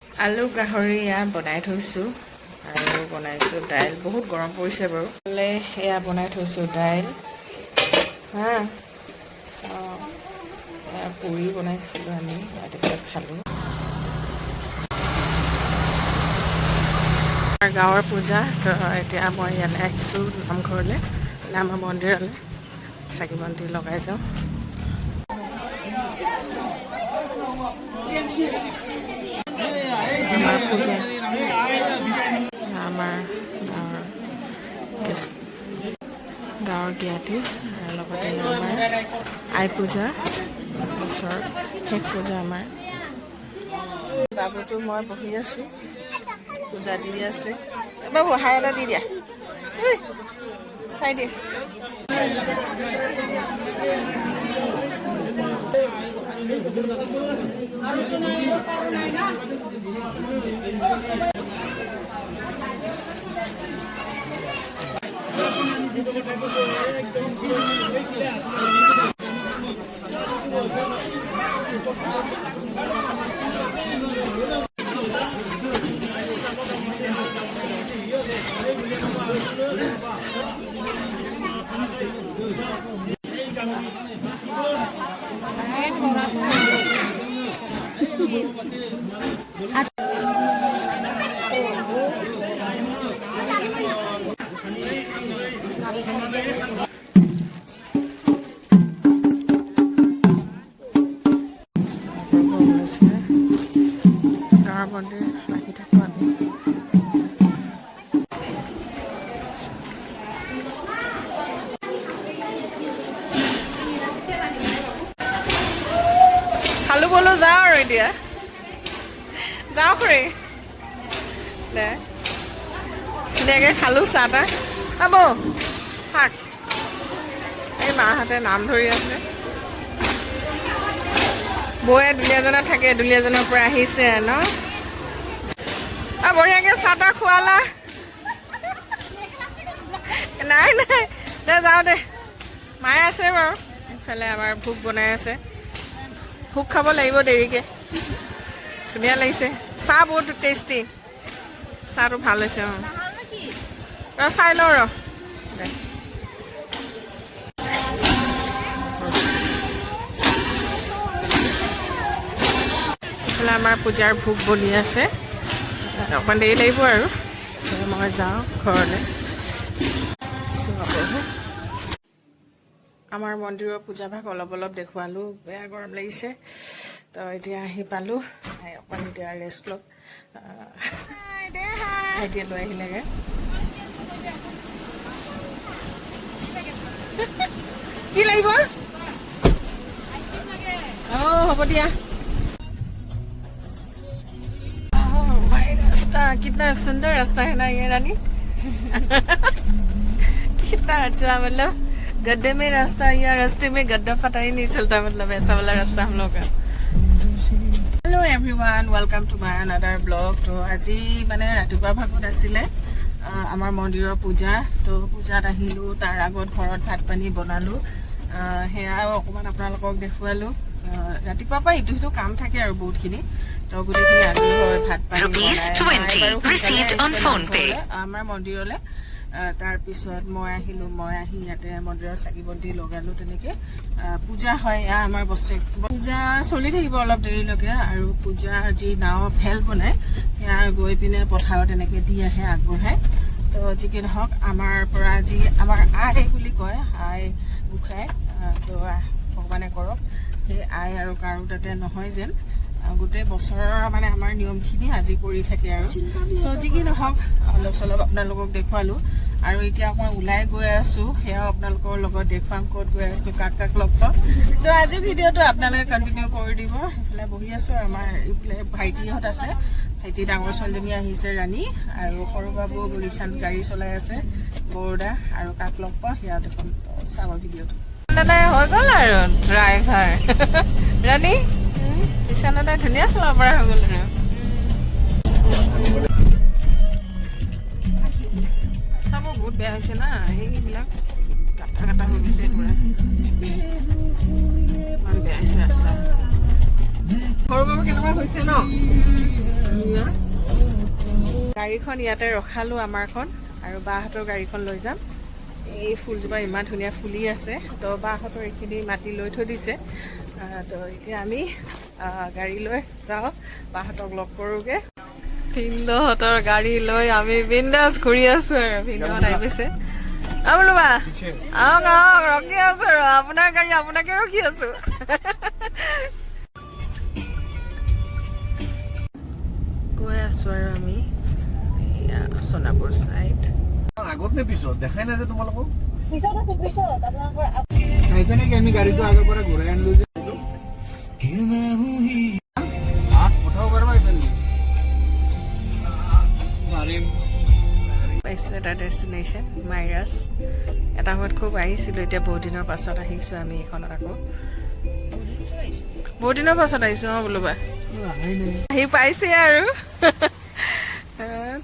আলু গাহৰি এয়া বনাই থৈছোঁ আৰু বনাইছোঁ দাইল। বহুত গৰম পৰিছে বাৰু। এয়া বনাই থৈছোঁ দাইল হা। এয়া পুৰি বনাইছিলোঁ আমি ৰাতিপুৱা খালোঁ। গাঁৱৰ পূজা তো এতিয়া মই ইয়ালৈ আহিছোঁ নামঘৰলৈ, আমাৰ মন্দিৰলৈ চাকি বন্তি লগাই যাওঁ। আমাৰ পূজা আমাৰ গাঁৱৰ জ্ঞাতি আৰু লগতে আমাৰ আই পূজা ওচৰৰ শেষ পূজা আমাৰ। বাবুটো মই বহি আছোঁ, পূজা দি আছে। বাবু হাই এটা দি দিয়া, চাই দিয়ে। গাঁৱৰ মন্দিৰ আহি থাকোঁ আমি। খালো বলো যাওঁ আৰু এতিয়া যাওঁ খুৰী দে ধুনীয়াকৈ খালোঁ চাহ তাহ। পাব থাক, এই মাহঁতে নাম ধৰি আছে। বৌয়ে দুলীয়াজনত থাকে, দুলীয়াজনৰ পৰা আহিছে ন। বঢ়িয়াকৈ চাহ তাহ খোৱালা? নাই নাই দে যাওঁ দে, মায়ে আছে বাৰু ইফালে। আমাৰ ভোগ বনাই আছে, ভোগ খাব লাগিব দেৰিকৈ। ধুনীয়া লাগিছে চাহ, বহুত টেষ্টি চাহটো, ভাল হৈছে। ৰ চাই লওঁ ৰ দে। এইফালে আমাৰ পূজাৰ ভোগ বনি আছে, অকণমান দেৰি লাগিব আৰু। মই যাওঁ ঘৰলৈ। আমাৰ মন্দিৰৰ পূজাভাগ অলপ অলপ দেখুৱালোঁ, বেয়া গৰম লাগিছে তো এতিয়া আহি পালোঁ। অকণমান এতিয়া ৰেষ্ট লওক। ভাইটিয়ে লৈ আহিলেগৈ। কি লাগিব? অঁ হ'ব দিয়া। रास्ता कितना सुंदर रास्ता है ना ये रानी। कितना अच्छा, मतलब गड्ढे में रास्ता या रास्ते में गड्ढा पता ही नहीं चलता, मतलब ऐसा वाला रास्ता हम लोग का। Hello everyone, welcome to my another blog. तो আজি মানে ৰাতিপুৱা ভাগত আছিলে আমাৰ মন্দিৰৰ পূজা। তো পূজাত আহিলোঁ, তাৰ আগত ঘৰত ভাত পানী বনালোঁ, সেয়াও অকণমান আপোনালোকক দেখুৱালোঁ। ৰাতিপুৱাৰ পৰা ইটো সিটো কাম থাকে আৰু বহুতখিনি। তো গোটেইখিনি আজৰি হয়, ভাত পানী আমাৰ মন্দিৰলৈ। তাৰপিছত মই আহিলোঁ, মই আহি ইয়াতে মন্দিৰত চাকি বন্তি লগালোঁ। তেনেকৈ পূজা হয়। এয়া আমাৰ বস্তু পূজা চলি থাকিব অলপ দেৰিলৈকে। আৰু পূজাৰ যি নাও ভেল বনায় সেয়া গৈ পিনে পথাৰত এনেকৈ দি আহে আগবঢ়াই। তো যিকি নহওক, আমাৰ পৰা যি আমাৰ আই বুলি কয়, আই গোসাঁই, তো ভগৱানে কৰক সেই আই আৰু কাৰো তাতে নহয় যেন। গোটেই বছৰৰ মানে আমাৰ নিয়মখিনি আজি কৰি থাকে আৰু। চ' যি কি নহওক, অলপ চলপ আপোনালোকক দেখুৱালোঁ। আৰু এতিয়া মই ওলাই গৈ আছোঁ, সেয়াও আপোনালোকৰ লগত দেখুৱাম, ক'ত গৈ আছোঁ, কাক কাক লগ পাম। তো আজি ভিডিঅ'টো আপোনালোকে কণ্টিনিউ কৰি দিব। সেইফালে বহি আছোঁ, আমাৰ এইফালে ভাইটিহঁত আছে। ভাইটি ডাঙৰ ছোৱালীজনী আহিছে ৰাণী, আৰু সৰু বাবু ৰিক্সাত গাড়ী চলাই আছে বৰদা। আৰু কাক লগ পাওঁ সেয়া দেখোন চাব ভিডিঅ'টো। দাদাই হৈ গ'ল আৰু ড্ৰাইভাৰ ৰাণী, ৰিক্সাদাই ধুনীয়া চলাব পৰা হৈ গ'ল আৰু। চাব বহুত বেয়া হৈছে না, সেইবিলাক কাটা কাটা হৈ গৈছে পুৰা, ইমান বেয়া হৈছে ৰাস্তা। সৰু বাবু কেনেকুৱা হৈছে ন? গাড়ীখন ইয়াতে ৰখালোঁ আমাৰখন আৰু বাহঁতৰ গাড়ীখন লৈ যাম। এই ফুলজোপা ইমান ধুনীয়া ফুলি আছে, তো বাহঁতৰ এইখিনি মাটি লৈ থৈ দিছে। তো এতিয়া আমি গাড়ী লৈ যাওঁ, বাহঁতক লগ কৰোঁগৈ। ভিনদেউহঁতৰ গাড়ী লৈ আমি বিন্দাছ ঘূৰি আছোঁ আৰু ভিনদেউহঁত আহি গৈছে। বোলো বা আহক আহক, ৰখি আছোঁ আৰু আপোনাৰ গাড়ী আপোনাকে ৰখি আছোঁ। গৈ আছোঁ আৰু আমি সোণাপুৰ চাইড। আগত নে পিছত দেখাই নাই যে তোমালোকক? চাইছে নেকি আমি গাড়ীটো আগৰ পৰা ঘূৰাই আনিলো যে? পঠাব পাৰিবা এইফালে? পাইছোঁ এটা ডেষ্টিনেশ্যন মাইৰাছ। এটা সময়ত খুব আহিছিলোঁ, এতিয়া বহুত দিনৰ পাছত আহিছোঁ আমি এইখনত আকৌ। বহুত দিনৰ পাছত আহিছোঁ বোলো বা। আহি পাইছে আৰু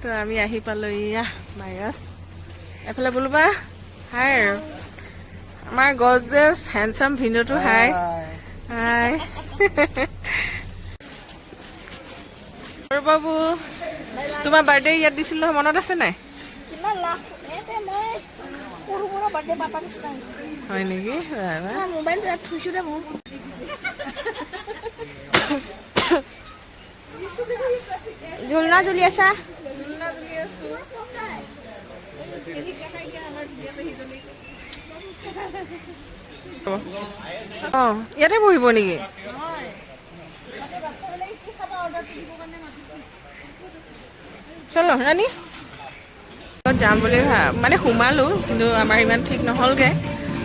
তো আমি আহি পালোঁ ইয়া মাইৰাছ। এফালে বোলো বা হাই আৰু আমাৰ গজেছ হেণ্ডচাম ভিনদেউটো হাই হাই। আৰু বাবু তোমাৰ বাৰ্থডে ইয়াত দিছিল নহয়, মনত আছে নাই? হয় নেকি? ঝুলনা ঝুলি আছা? অঁ ইয়াতে বহিব নেকি? চলো ৰাণী যাম বুলি মানে সোমালোঁ, কিন্তু আমাৰ ইমান ঠিক নহ'লগৈ।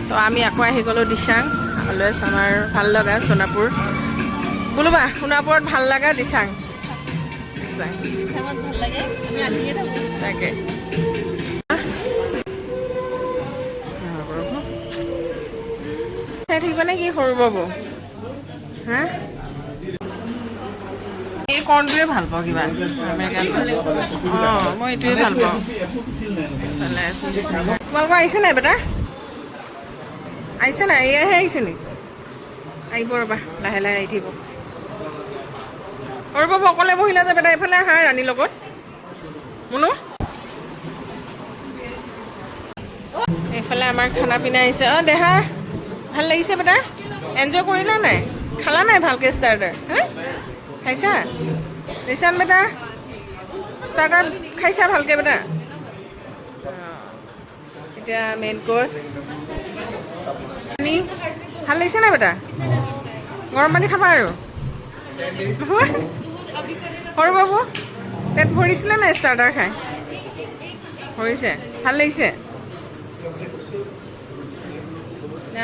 তো আমি আকৌ আহি গ'লোঁ দিচাং। অলৱেজ আমাৰ ভাল লগা সোণাপুৰ। বোলো বা সোণাপুৰত ভাল লগা দিচাং। তাকে চাই থাকিব নে কি সৰু বাবু? হা এই কৰ্ণটোৱে ভাল পাওঁ কিবা আমেৰিকান। অঁ মই এইটোৱে ভাল পাওঁ। তোমালোকৰ আহিছে নাই বেটা? আহিছে নাই? এয়াহে আহিছে নেকি? আহিব ৰ'বা, লাহে লাহে আহি থাকিব। সৰু বাবু অকলে বহিলা যে বেটা, এইফালে আহা ৰাণীৰ লগত। মুনু এইফালে আমাৰ খানা পিনা আহিছে। অঁ দেহা ভাল লাগিছে বেটা? এনজয় কৰিলা নাই? খালা নাই ভালকৈ ষ্টাৰ্টাৰ? হা খাইছা? নিচান বেটা ষ্টাৰ্টাৰ খাইছা ভালকৈ বেটা? এতিয়া মেইন কোৰ্চ ভাল লাগিছে নাই বেটা? গৰম পানী খাবা আৰু সৰু বাবু পেট ভৰিছিলে নাই ষ্টাৰ্টাৰ খাই? ভৰিছে? ভাল লাগিছে?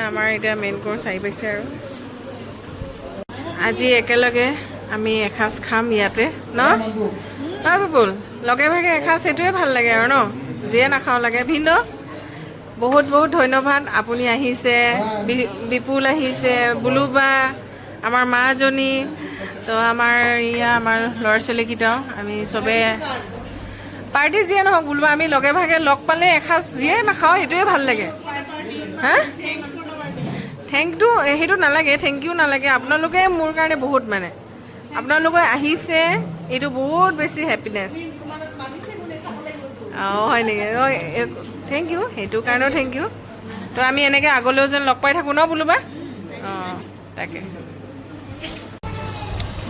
আমাৰ এতিয়া মেইন কোৰ্চ আহি পাইছে আৰু আজি একেলগে আমি এসাঁজ খাম ইয়াতে ন? অঁ বাবুল লগে ভাগে এসাঁজ, সেইটোৱে ভাল লাগে আৰু ন? যিয়ে নাখাওঁ লাগে। ভিনদেউ বহুত বহুত ধন্যবাদ, আপুনি আহিছে, বিপুল আহিছে, বুলুবা, আমাৰ মাজনী, তো আমাৰ আমাৰ ল'ৰা ছোৱালীকেইটাও আমি চবেই পাৰ্টি যিয়ে নহওক বুলুবা আমি লগে ভাগে লগ পালে এসাঁজ যিয়ে নাখাওঁ সেইটোৱে ভাল লাগে। হা থেংকটো সেইটো নালাগে, থেংক ইউ নালাগে। আপোনালোকে মোৰ কাৰণে বহুত মানে, আপোনালোকে আহিছে এইটো বহুত বেছি হেপিনেছ। অঁ হয় নেকি? অঁ থেংক ইউ, সেইটো কাৰণেও থেংক ইউ। তো আমি এনেকৈ আগলৈও যেন লগ পাই থাকোঁ ন বুলুবা? অঁ তাকে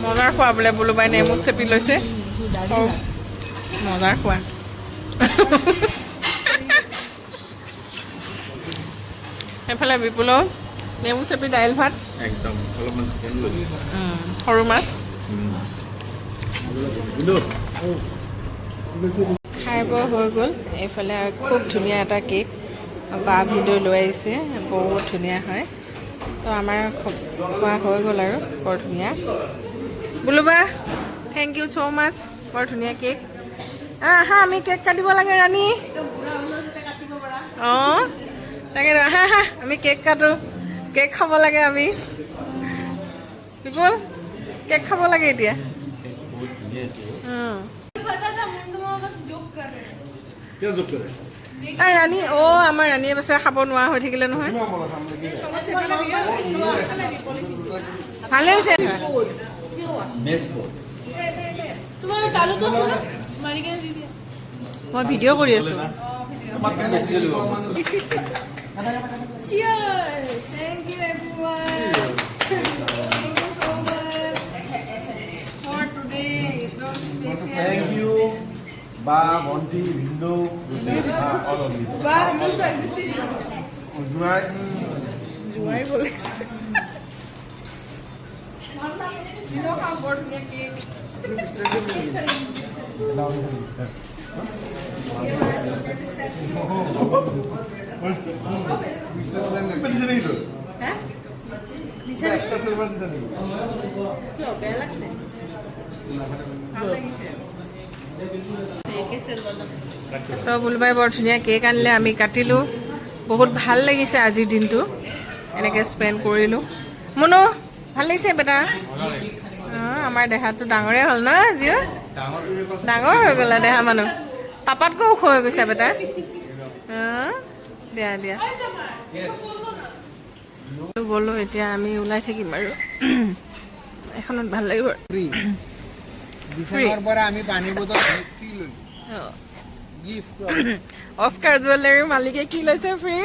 মজাৰ খোৱা বোলে বুলুবাই নেমু চেপি লৈছে। অঁ মজাৰ খোৱা। সেইফালে বিপুলৰ নেমু চেপি দাইল ভাত, একদম সৰু মাছ খাই বৈ হৈ গ'ল। এইফালে খুব ধুনীয়া এটা কেক বা ভিডিঅ' লৈ আহিছে, বহুত ধুনীয়া হয়। তো আমাৰ খোৱা হৈ গ'ল আৰু বৰ ধুনীয়া। বুলুবা থেংক ইউ ছ' মাছ, বৰ ধুনীয়া কেক। আহা আমি কেক কাটিব লাগে ৰাণী। অঁ তাকে আহা আহা আমি কেক কাটো, কেক খাব লাগে আমি। বিপুল কেক খাব লাগে এতিয়া। ৰাণী অঁ আমাৰ ৰাণীয়ে বেচেৰা খাব নোৱাৰা হৈ থাকিলে নহয়। ভালে হৈছে। মই ভিডিঅ' কৰি আছো Thank you everyone. So much for today. Thank you. Ba, Monty, Window, all of you. জুৱাই বোলে তো বুলবাই বৰ ধুনীয়া কেক আনিলে আমি কাটিলোঁ বহুত ভাল লাগিছে আজিৰ দিনটো এনেকৈ স্পেণ্ড কৰিলোঁ মুনু ভাল লাগিছে বেটা অঁ আমাৰ দেহাটো ডাঙৰে হ'ল ন আজিও ডাঙৰ হৈ গ'লা দেহা মানুহ পাপাতকৈ ওখ হৈ গৈছে বেটা অঁ দিয়া দিয়া গ'লোঁ এতিয়া আমি ওলাই থাকিম আৰু এখনত ভাল লাগিব ডিচেম্বৰ পৰা আমি পানী বটল ফ্ৰী লৈ গিফ্ট অস্কাৰ জুৱেলাৰীৰ মালিকে কি লৈছে ফ্ৰী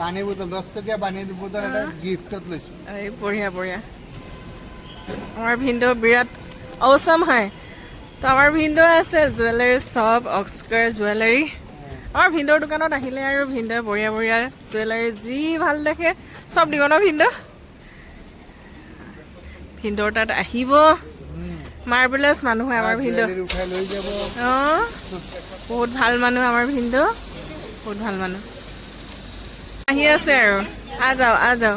পানী বটল 10 টকীয়া পানী বটল এটা গিফ্টত লৈছো এই বঢ়িয়া বঢ়িয়া আমাৰ ভিনদেউ বিৰাট অচম হয় তো আমাৰ ভিনদেউ আছে জুৱেলাৰী শ্বপ অস্কাৰ জুৱেলাৰী আমাৰ ভিনদেউৰ দোকানত আহিলে আৰু ভিনদেউ বঢ়িয়া বঢ়িয়া জুৱেলাৰী যি ভাল দেখে চব দিব ন ভিনদেউ ভিনদেউৰ তাত আহিব মাৰ্বেলাছ মানুহ হয় আমাৰ ভিনদেউ উঠাই লৈ যাব অঁ বহুত ভাল মানুহ আমাৰ ভিনদেউ বহুত ভাল মানুহ আহি আছে আৰু আ যাও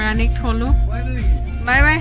ৰাণীক থলোঁ বাই বাই